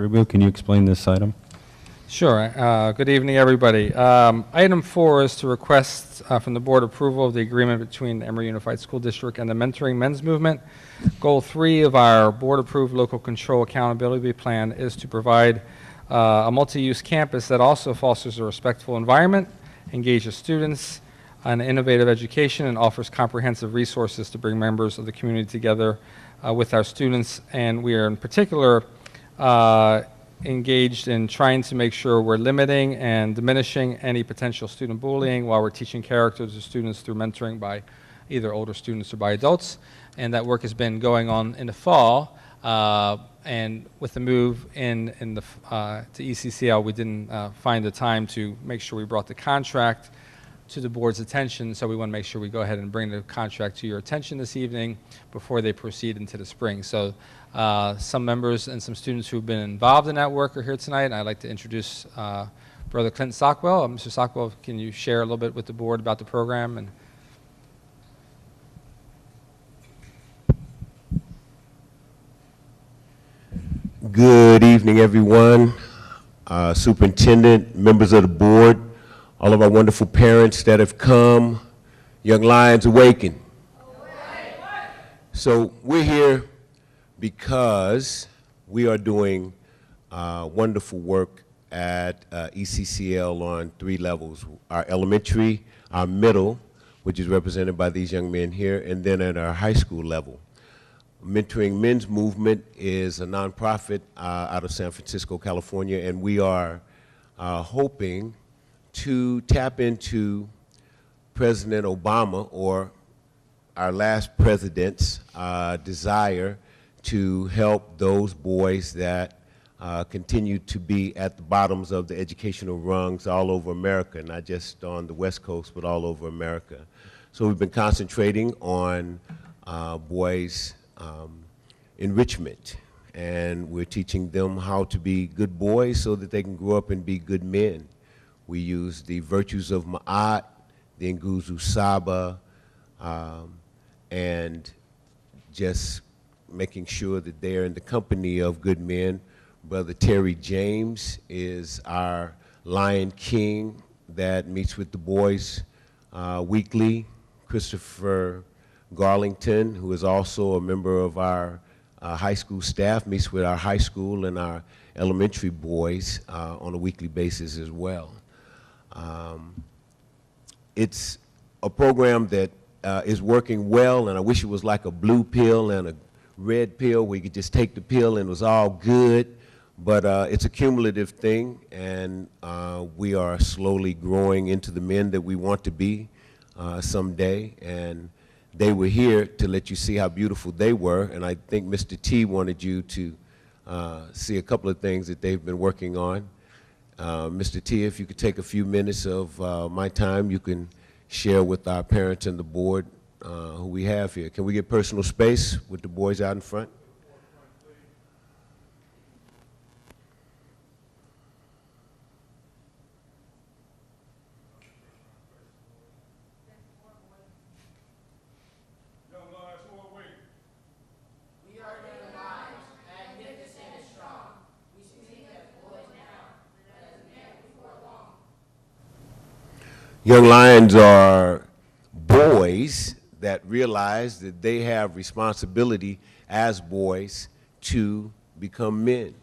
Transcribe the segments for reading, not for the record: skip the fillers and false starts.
Dr. Rubio, can you explain this item? Sure. Good evening, everybody. Item 4 is to request from the board approval of the agreement between the Emery Unified School District and the Mentoring Men's Movement. Goal 3 of our board-approved local control accountability plan is to provide a multi-use campus that also fosters a respectful environment, engages students, an innovative education, and offers comprehensive resources to bring members of the community together with our students. And we are in particular engaged in trying to make sure we're limiting and diminishing any potential student bullying while we're teaching character to students through mentoring by either older students or by adults. And that work has been going on in the fall. And with the move to ECCL, we didn't find the time to make sure we brought the contract to the board's attention, so we want to make sure we go ahead and bring the contract to your attention this evening before they proceed into the spring. So some members and some students who've been involved in that work are here tonight, and I'd like to introduce Brother Clinton Sockwell. Mr. Sockwell, can you share a little bit with the board about the program? And good evening, everyone. Superintendent, members of the board, all of our wonderful parents that have come, Young Lions Awaken. So we're here because we are doing wonderful work at ECCL on 3 levels. Our elementary, our middle, which is represented by these young men here, and then at our high school level. Mentoring Men's Movement is a nonprofit out of San Francisco, California, and we are hoping to tap into President Obama, or our last president's desire to help those boys that continue to be at the bottoms of the educational rungs all over America, not just on the West Coast, but all over America. So we've been concentrating on boys' enrichment, and we're teaching them how to be good boys so that they can grow up and be good men. We use the virtues of Ma'at, the Nguzu Saba, and just making sure that they're in the company of good men. Brother Terry James is our Lion King that meets with the boys weekly. Christopher Garlington, who is also a member of our high school staff, meets with our high school and our elementary boys on a weekly basis as well. It's a program that is working well, and I wish it was like a blue pill and a red pill where you could just take the pill and it was all good, but it's a cumulative thing, and we are slowly growing into the men that we want to be someday, and they were here to let you see how beautiful they were, and I think Mr. T wanted you to see a couple of things that they've been working on. Mr. T, if you could take a few minutes of my time, you can share with our parents and the board who we have here. Can we get personal space with the boys out in front? Young Lions are boys that realize that they have responsibility as boys to become men.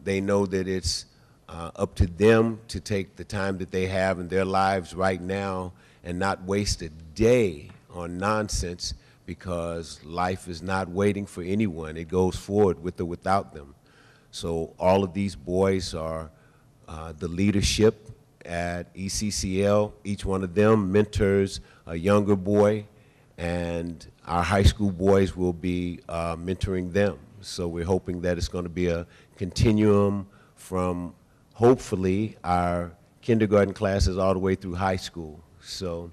They know that it's up to them to take the time that they have in their lives right now and not waste a day on nonsense, because life is not waiting for anyone. It goes forward with or without them. So all of these boys are the leadership at ECCL. Each one of them mentors a younger boy, and our high school boys will be mentoring them. So we're hoping that it's going to be a continuum from hopefully our kindergarten classes all the way through high school. So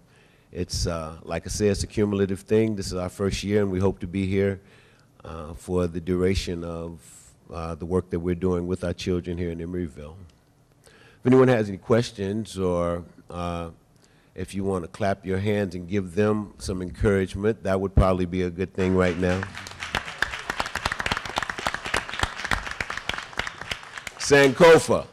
it's, like I said, it's a cumulative thing. This is our first year, and we hope to be here for the duration of the work that we're doing with our children here in Emeryville. If anyone has any questions, or if you want to clap your hands and give them some encouragement, that would probably be a good thing right now. Sankofa.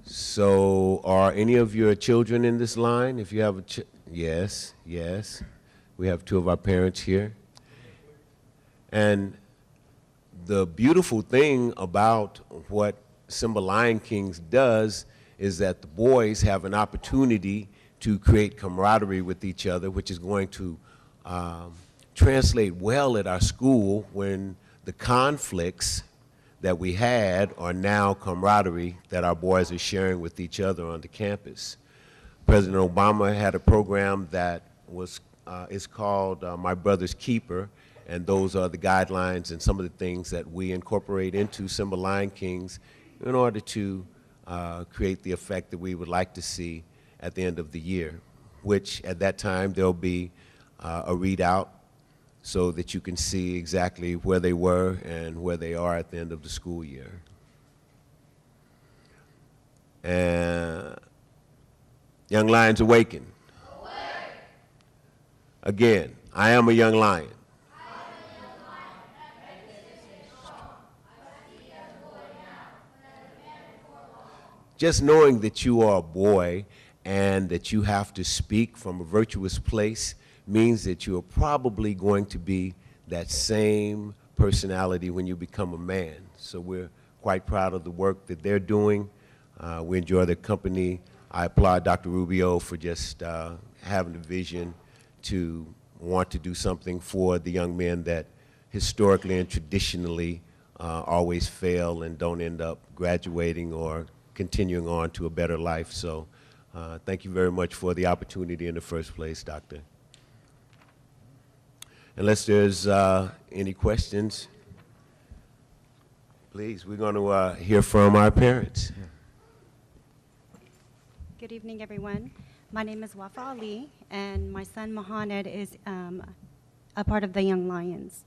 So are any of your children in this line? If you have a yes, yes. We have two of our parents here. And the beautiful thing about what Simba Lion Kings does is that the boys have an opportunity to create camaraderie with each other, which is going to translate well at our school when the conflicts that we had are now camaraderie that our boys are sharing with each other on the campus. President Obama had a program that is called My Brother's Keeper, and those are the guidelines and some of the things that we incorporate into Simba Lion Kings in order to create the effect that we would like to see at the end of the year, which at that time there'll be a readout so that you can see exactly where they were and where they are at the end of the school year. And Young Lions Awaken. Again, I am a young lion. Just knowing that you are a boy and that you have to speak from a virtuous place means that you are probably going to be that same personality when you become a man. So we're quite proud of the work that they're doing. We enjoy their company. I applaud Dr. Rubio for just having the vision to want to do something for the young men that historically and traditionally always fail and don't end up graduating or continuing on to a better life. So thank you very much for the opportunity in the first place, Doctor. Unless there's any questions, please, we're going to hear from our parents. Good evening, everyone. My name is Wafa Ali, and my son Mohamed is a part of the Young Lions.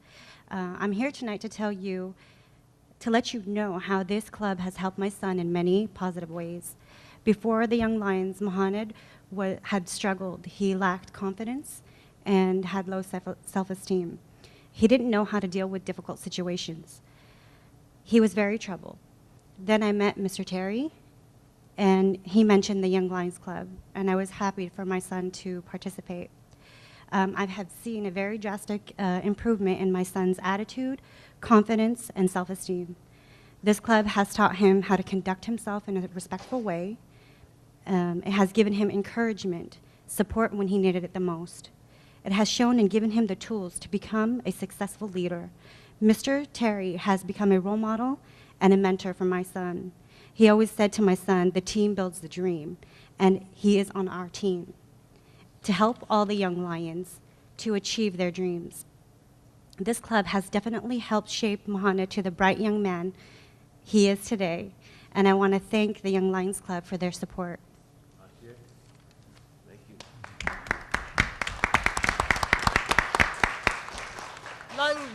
I'm here tonight to let you know how this club has helped my son in many positive ways. Before the Young Lions, Mohamed had struggled. He lacked confidence and had low self-esteem. He didn't know how to deal with difficult situations. He was very troubled. Then I met Mr. Terry, and he mentioned the Young Lions Club, and I was happy for my son to participate. I have seen a very drastic improvement in my son's attitude, confidence, and self-esteem. This club has taught him how to conduct himself in a respectful way. It has given him encouragement, support when he needed it the most. It has shown and given him the tools to become a successful leader. Mr. Terry has become a role model and a mentor for my son. He always said to my son, the team builds the dream, and he is on our team to help all the young lions to achieve their dreams. This club has definitely helped shape Mohamed to the bright young man he is today, and I want to thank the Young Lions Club for their support. Thank you.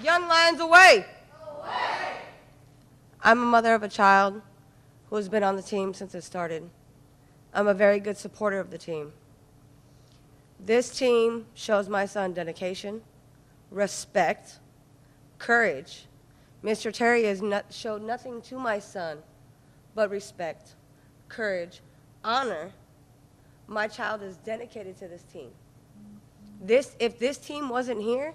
Young Lions away! Away! I'm a mother of a child who has been on the team since it started. I'm a very good supporter of the team. This team shows my son dedication, respect, courage. Mr. Terry has showed nothing to my son but respect, courage, honor. My child is dedicated to this team. If this team wasn't here,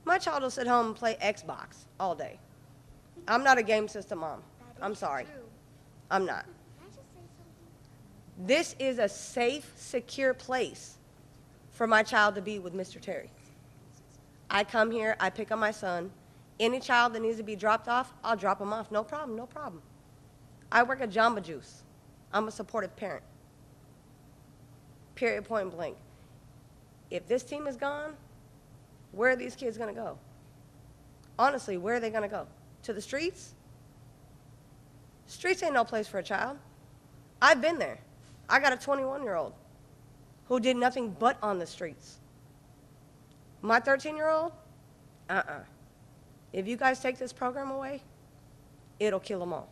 my child will sit home and play Xbox all day. I'm not a game system mom. I'm sorry. I'm not. This is a safe, secure place for my child to be with Mr. Terry. I come here, I pick up my son. Any child that needs to be dropped off, I'll drop him off. No problem, no problem. I work at Jamba Juice. I'm a supportive parent. Period, point blank. If this team is gone, where are these kids going to go? Honestly, where are they going to go? To the streets? Streets ain't no place for a child. I've been there. I got a 21-year-old who did nothing but on the streets. My 13-year-old, If you guys take this program away, it'll kill them all.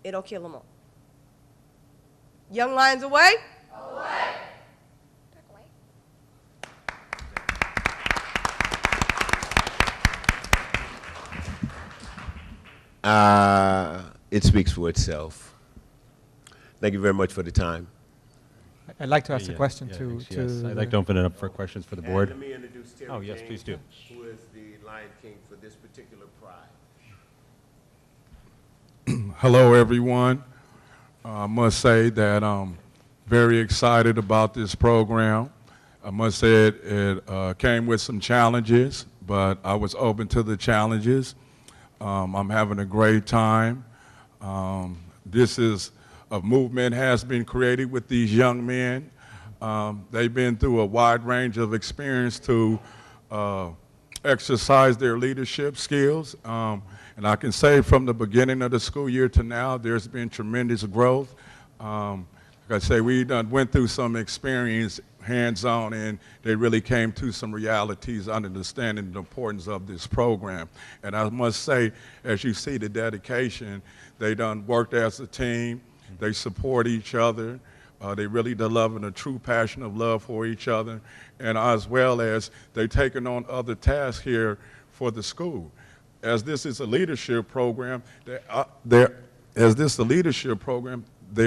It'll kill them all. Young Lions away? Away! it speaks for itself. Thank you very much for the time. I'd like to ask a Yeah, question yeah, to, thanks, to yes. I'd like to open it up for questions for the board. And let me introduce Terry Oh, yes, King, please do. who is the Lion King for this particular pride. Hello, everyone. I must say that I'm very excited about this program. I must say it came with some challenges, but I was open to the challenges. I'm having a great time. This is a movement has been created with these young men. They've been through a wide range of experience to exercise their leadership skills. And I can say from the beginning of the school year to now, there's been tremendous growth. Like I say, we went through some experience hands-on, and they really came to some realities, understanding the importance of this program. And I must say, as you see the dedication, they done worked as a team. They support each other. They really develop a true passion of love for each other, and as well as they've taken on other tasks here for the school. As this is a leadership program, they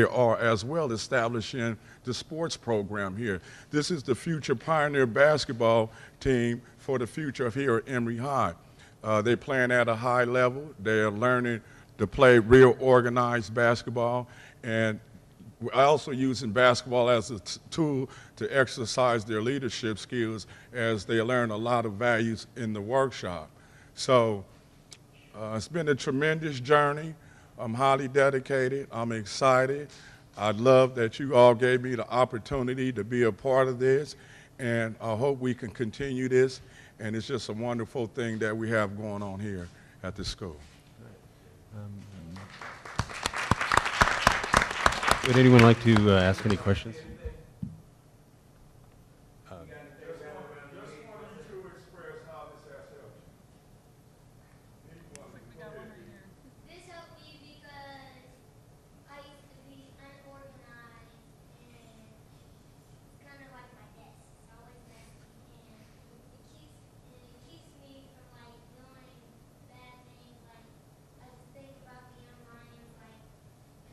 are as well establishing the sports program here. This is the future Pioneer basketball team for the future of here at Emery High. They're playing at a high level. They're learning to play real organized basketball, and we're also using basketball as a tool to exercise their leadership skills as they learn a lot of values in the workshop. So it's been a tremendous journey. I'm highly dedicated. I'm excited. I love that you all gave me the opportunity to be a part of this, and I hope we can continue this. And it's just a wonderful thing that we have going on here at the school. Would anyone like to ask any questions? This helped me because I used to be unorganized and it's kind of like my desk. It's always messy and it keeps me from like doing bad things. Like I just think about the young lions, like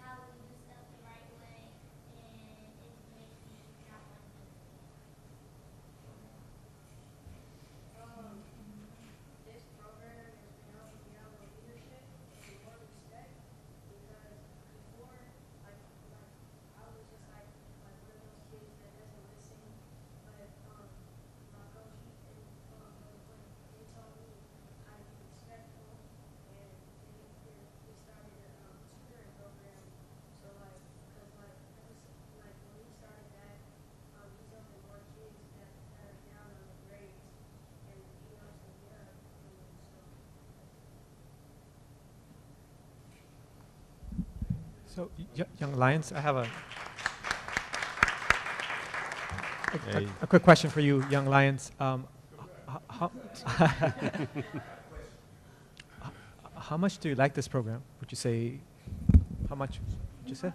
how we do stuff the right way, and it just makes me not want to do it. This program has been helping me out with leadership and more respect because before, like I was just like one of those kids that doesn't listen. But my coach he told me how to be respectful, and we started a tutoring program. So like, cause like ever since, like when we started that, he's helping more kids that are down on the grades, and he helps them get up. So, Young Lions, I have a quick question for you, Young Lions. How, how much do you like this program? Would you say, how much would you say?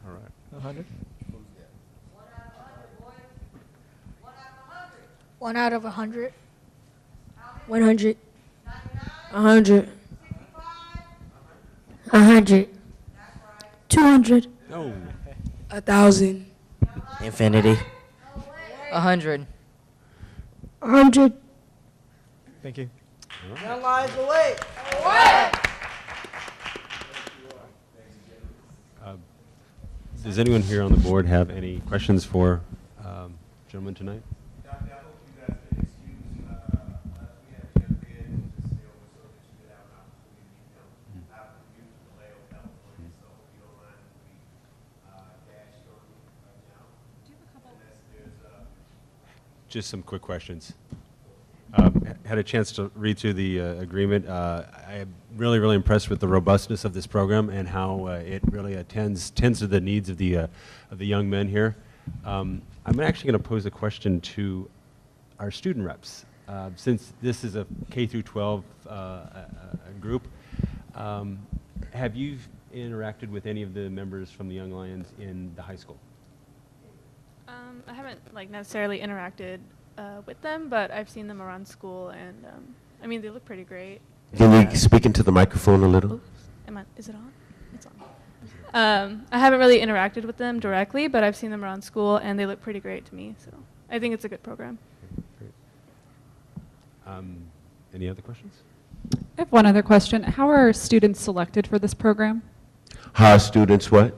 All right. 100? 1 out of 100. 100. 100. 100. 200. No. 1,000. Infinity. 100. 100. Thank you. Young Lions away. Does anyone here on the board have any questions for gentlemen tonight? Just some quick questions. Had a chance to read through the agreement. I am really, really impressed with the robustness of this program and how it really tends to the needs of the young men here. I'm actually going to pose a question to our student reps. Since this is a K through 12 group, have you interacted with any of the members from the Young Lions in the high school? I haven't like necessarily interacted with them, but I've seen them around school, and I mean they look pretty great. Can you speak into the microphone a little? Is it on? It's on. I haven't really interacted with them directly, but I've seen them around school, and they look pretty great to me. So I think it's a good program. Great. Any other questions? I have one other question. How are students selected for this program? How are students what?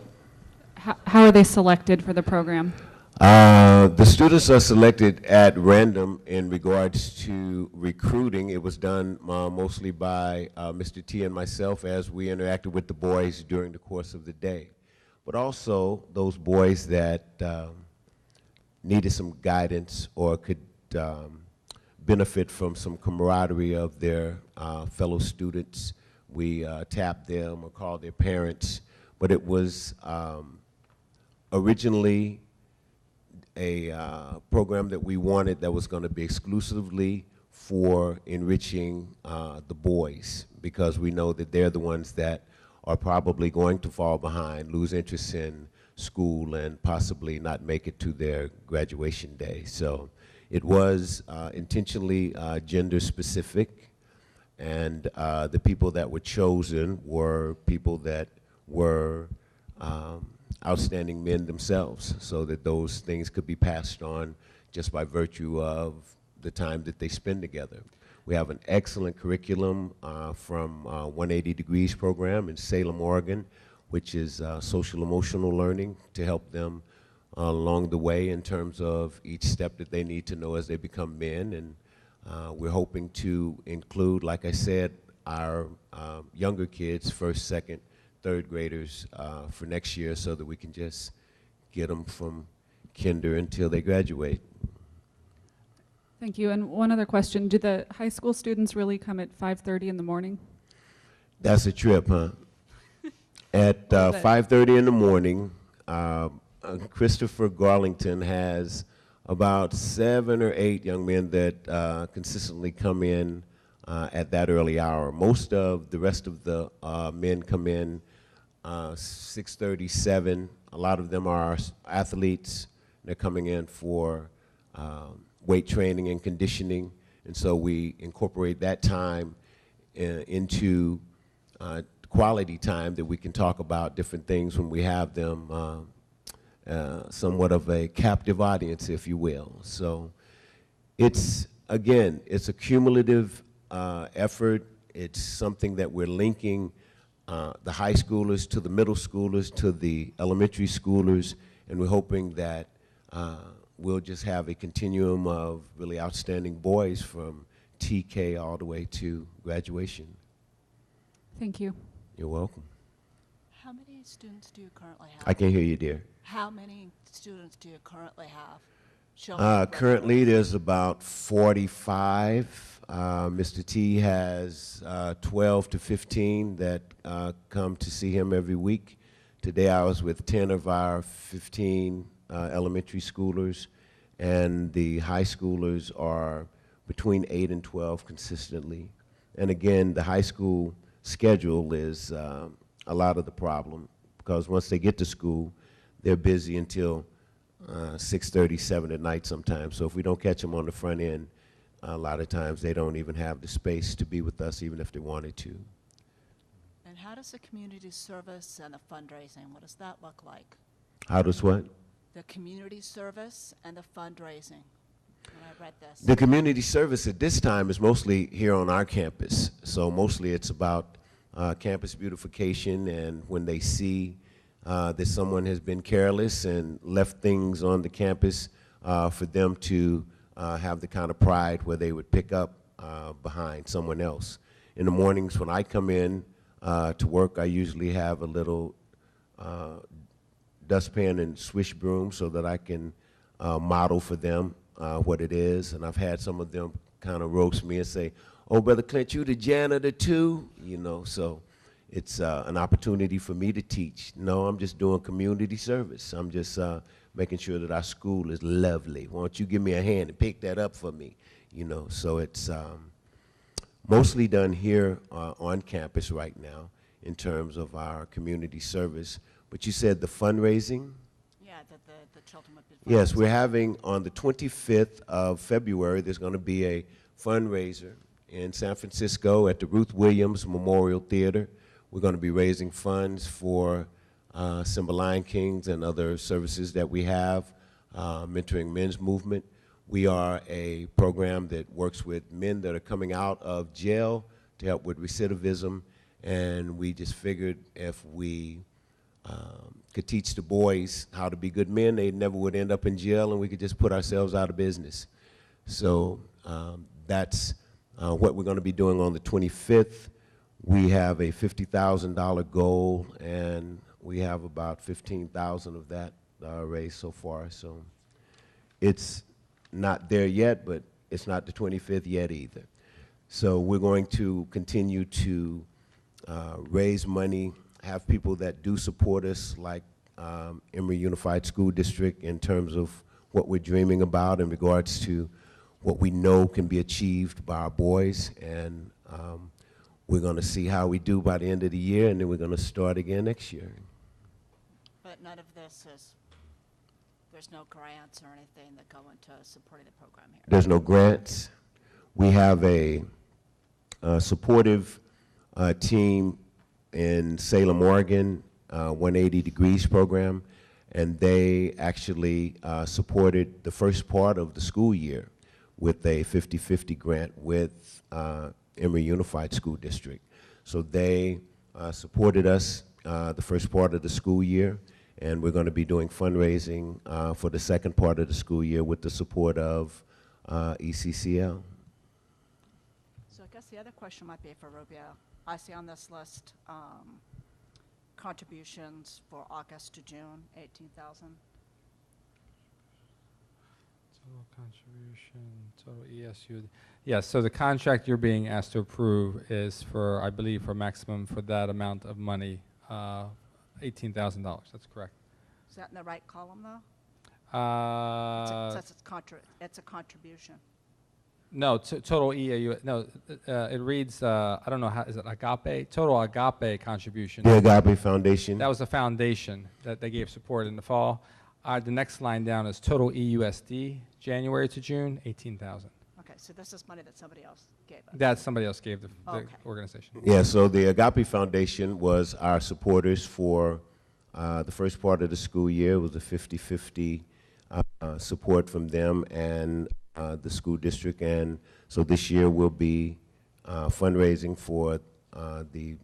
How are they selected for the program? The students are selected at random in regards to recruiting. It was done mostly by Mr. T and myself as we interacted with the boys during the course of the day. But also those boys that needed some guidance or could benefit from some camaraderie of their fellow students. We tapped them or called their parents. But it was originally a program that we wanted that was going to be exclusively for enriching the boys, because we know that they're the ones that are probably going to fall behind, lose interest in school, and possibly not make it to their graduation day. So it was intentionally gender specific, and the people that were chosen were people that were outstanding men themselves, so that those things could be passed on just by virtue of the time that they spend together. We have an excellent curriculum from 180 Degrees program in Salem, Oregon, which is social emotional learning to help them along the way in terms of each step that they need to know as they become men. And we're hoping to include, like I said, our younger kids, first, second, third graders for next year, so that we can just get them from kinder until they graduate. Thank you. And one other question. Do the high school students really come at 5:30 in the morning? That's a trip, huh? At 5:30 in the morning, Christopher Garlington has about 7 or 8 young men that consistently come in at that early hour. Most of the rest of the men come in 6:30, 7. A lot of them are athletes. They're coming in for weight training and conditioning, and so we incorporate that time into quality time that we can talk about different things when we have them somewhat of a captive audience, if you will. So it's, again, it's a cumulative effort. It's something that we're linking the high schoolers to the middle schoolers to the elementary schoolers, and we're hoping that we'll just have a continuum of really outstanding boys from TK all the way to graduation. Thank you. You're welcome. How many students do you currently have? I can hear you, dear. How many students do you currently have? Currently, there's about 45. Mr. T has 12 to 15 that come to see him every week. Today I was with 10 of our 15 elementary schoolers, and the high schoolers are between 8 and 12 consistently. And again, the high school schedule is a lot of the problem, because once they get to school, they're busy until 6:30, 7 at night sometimes. So if we don't catch them on the front end, a lot of times they don't even have the space to be with us, even if they wanted to. And how does the community service and the fundraising, what does that look like? How does what? The community service and the fundraising, when I read this. The community service at this time is mostly here on our campus. So mostly it's about campus beautification, and when they see that someone has been careless and left things on the campus, for them to have the kind of pride where they would pick up behind someone else. In the mornings when I come in to work, I usually have a little dustpan and swish broom so that I can model for them what it is. And I've had some of them kind of roast me and say, "Oh, Brother Clint, you the janitor too?" You know, so it's an opportunity for me to teach. No, I'm just doing community service. I'm just making sure that our school is lovely. Why don't you give me a hand and pick that up for me? You know, so it's mostly done here on campus right now in terms of our community service. But you said the fundraising? Yeah, the children would be Yes, we're having on the 25th of February, there's going to be a fundraiser in San Francisco at the Ruth Williams Memorial Theater. We're going to be raising funds for Simba Lion Kings and other services that we have, mentoring men's movement. We are a program that works with men that are coming out of jail to help with recidivism, and we just figured if we could teach the boys how to be good men, they never would end up in jail, and we could just put ourselves out of business. So that's what we're going to be doing on the 25th. We have a $50,000 goal, and we have about 15,000 of that raised so far. So it's not there yet, but it's not the 25th yet either. So we're going to continue to raise money, have people that do support us, like Emery Unified School District, in terms of what we're dreaming about in regards to what we know can be achieved by our boys. And we're going to see how we do by the end of the year, and then we're going to start again next year. But none of this is, there's no grants or anything that go into supporting the program here? There's no grants. We have a supportive team in Salem, Oregon, 180 Degrees program, and they actually supported the first part of the school year with a 50-50 grant with Emery Unified School District. So they supported us the first part of the school year, and we're going to be doing fundraising for the second part of the school year with the support of ECCL. So I guess the other question might be for Rubio. I see on this list contributions for August to June, 18,000. Total contribution, total ESU. Yes, so the contract you're being asked to approve is for, I believe, for maximum for that amount of money, $18,000. That's correct. Is that in the right column, though? It says it's a contribution. No, total EAU. No, it reads. I don't know how. Is it agape? Total agape contribution. The Agape Foundation. That was a foundation that they gave support in the fall. The next line down is total EUSD, January to June, 18,000. Okay, so this is money that somebody else gave us. That somebody else gave the Okay. organization. Yeah, so the Agape Foundation was our supporters for the first part of the school year. It was a 50-50 support from them and the school district. And so this year we'll be fundraising for the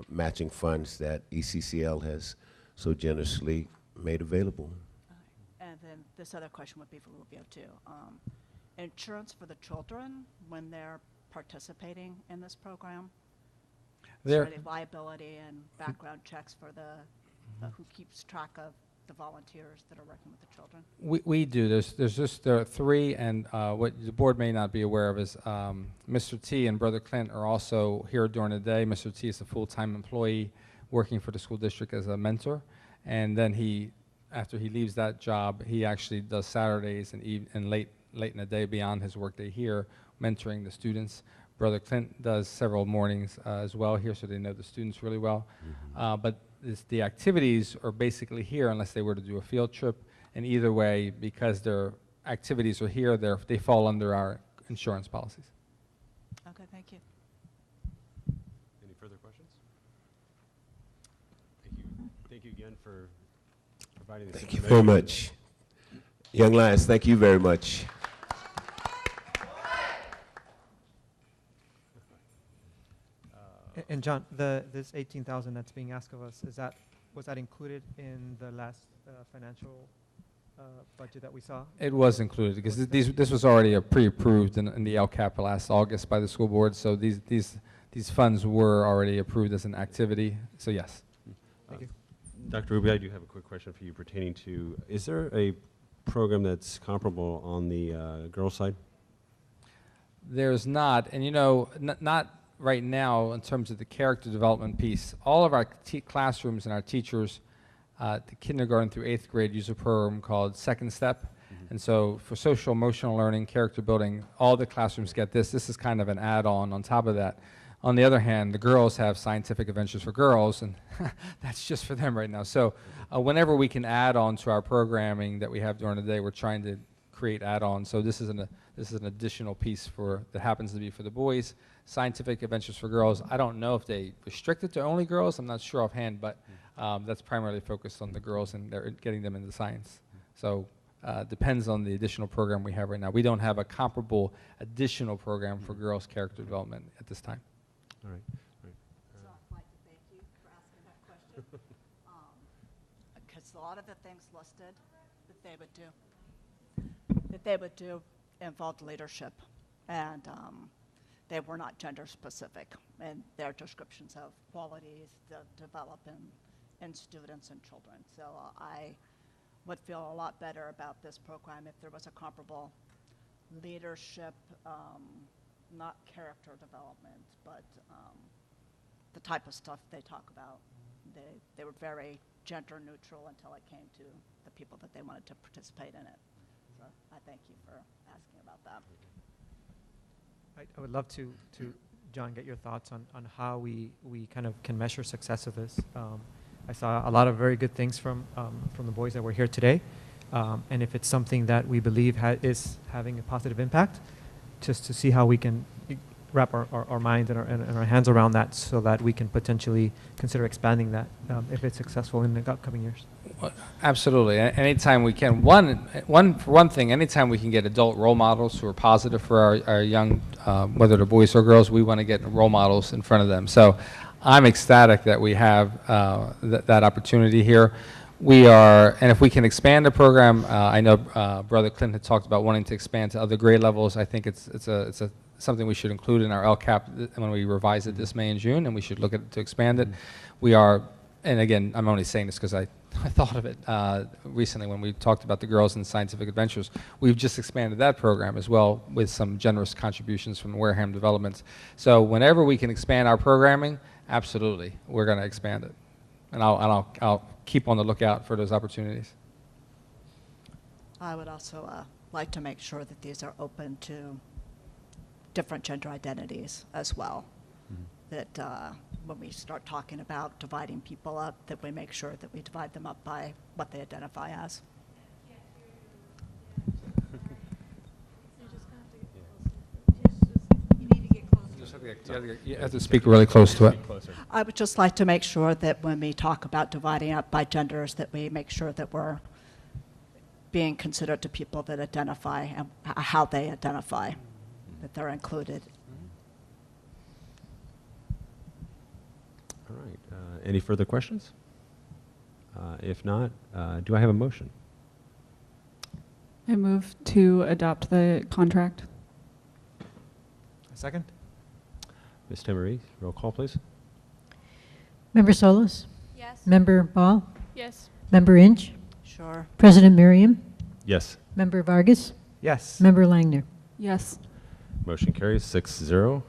matching funds that ECCL has so generously made available. And then this other question would be for Rubio, too. Insurance for the children when they're participating in this program? Is there any liability and background checks for the who keeps track of the volunteers that are working with the children? We do. There are three, and what the board may not be aware of is Mr. T and Brother Clint are also here during the day. Mr. T is a full-time employee working for the school district as a mentor, and then after he leaves that job, he actually does Saturdays and late in the day beyond his workday here, mentoring the students. Brother Clint does several mornings as well here, so they know the students really well. But the activities are basically here unless they were to do a field trip. And either way, because their activities are here, they fall under our insurance policies. Okay, thank you. Any further questions? Thank you. Thank you again for providing this Thank you very much. Young Lions, thank you very much. And John, this 18,000 that's being asked of us, was that included in the last financial budget that we saw? It was included because this was already pre-approved in the LCAP last August by the school board. So these funds were already approved as an activity. So yes. Thank you. Dr. Rubio, I do have a quick question for you pertaining to, is there a program that's comparable on the girls' side? There's not, and you know, not right now in terms of the character development piece. All of our classrooms and our teachers, the kindergarten through 8th grade, use a program called Second Step. And so for social emotional learning, character building, all the classrooms get this. This is kind of an add-on on top of that. On the other hand, the girls have scientific adventures for girls, and that's just for them right now. So whenever we can add on to our programming that we have during the day, we're trying to create add-ons. So this This is an additional piece that happens to be for the boys. Scientific adventures for girls, I don't know if they restrict it to only girls. I'm not sure offhand, but that's primarily focused on the girls and they're getting them into science. So depends on the additional program we have right now. We don't have a comparable additional program for girls' character development at this time. All right. So I'd like to thank you for asking that question. Because a lot of the things listed that they would do involved leadership, and they were not gender specific in their descriptions of qualities that develop in students and children. So I would feel a lot better about this program if there was a comparable leadership, not character development, but the type of stuff they talk about. They were very gender neutral until it came to the people that they wanted to participate in it. So I thank you for asking about that. I would love to John, get your thoughts on how we kind of can measure success of this. I saw a lot of very good things from the boys that were here today. And if it's something that we believe is having a positive impact, just to see how we can wrap our minds and our hands around that so that we can potentially consider expanding that if it's successful in the upcoming years. Well, absolutely. Anytime we can. One thing, anytime we can get adult role models who are positive for our young, whether they're boys or girls, we want to get role models in front of them. So I'm ecstatic that we have that opportunity here. We are, and if we can expand the program, I know Brother Clinton had talked about wanting to expand to other grade levels. I think it's something we should include in our LCAP when we revise it this May and June, and we should look at to expand it. We are, and again, I'm only saying this because I thought of it recently when we talked about the girls in scientific adventures. We've just expanded that program as well with some generous contributions from Wareham Developments. So whenever we can expand our programming, absolutely, we're going to expand it. And I'll keep on the lookout for those opportunities. I would also like to make sure that these are open to different gender identities as well. That when we start talking about dividing people up, that we make sure that we divide them up by what they identify as. You have to speak really close to it. I would just like to make sure that when we talk about dividing up by genders, that we make sure that we're being considerate to people that identify and how they identify, that they're included. All right. Any further questions? If not, do I have a motion? I move to adopt the contract. A second? Ms. Emery, roll call, please. Member Solis? Yes. Member Ball? Yes. Member Inch? Sure. President Miriam? Yes. Member Vargas? Yes. Member Langner? Yes. Motion carries 6-0.